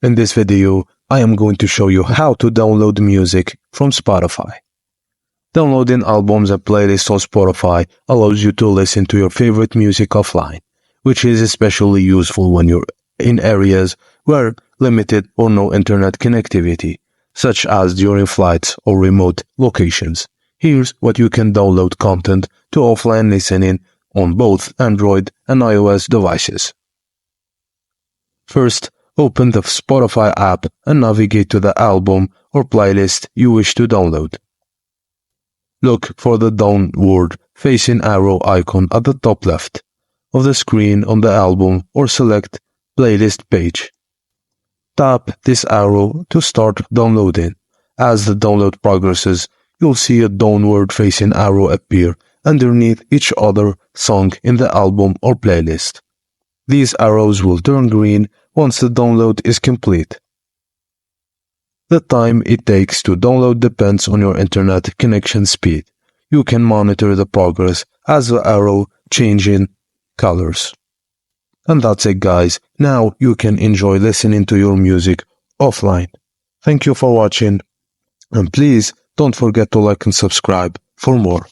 In this video, I am going to show you how to download music from Spotify. Downloading albums and playlists on Spotify allows you to listen to your favorite music offline, which is especially useful when you're in areas where limited or no internet connectivity, such as during flights or remote locations. Here's what you can download content to offline listening on both Android and iOS devices. First, open the Spotify app and navigate to the album or playlist you wish to download. Look for the downward-facing arrow icon at the top left of the screen on the album or select Playlist page. Tap this arrow to start downloading. As the download progresses, you'll see a downward-facing arrow appear underneath each other song in the album or playlist. These arrows will turn green once the download is complete. The time it takes to download depends on your internet connection speed. You can monitor the progress as the arrow changes colors. And that's it, guys. Now you can enjoy listening to your music offline. Thank you for watching, and please don't forget to like and subscribe for more.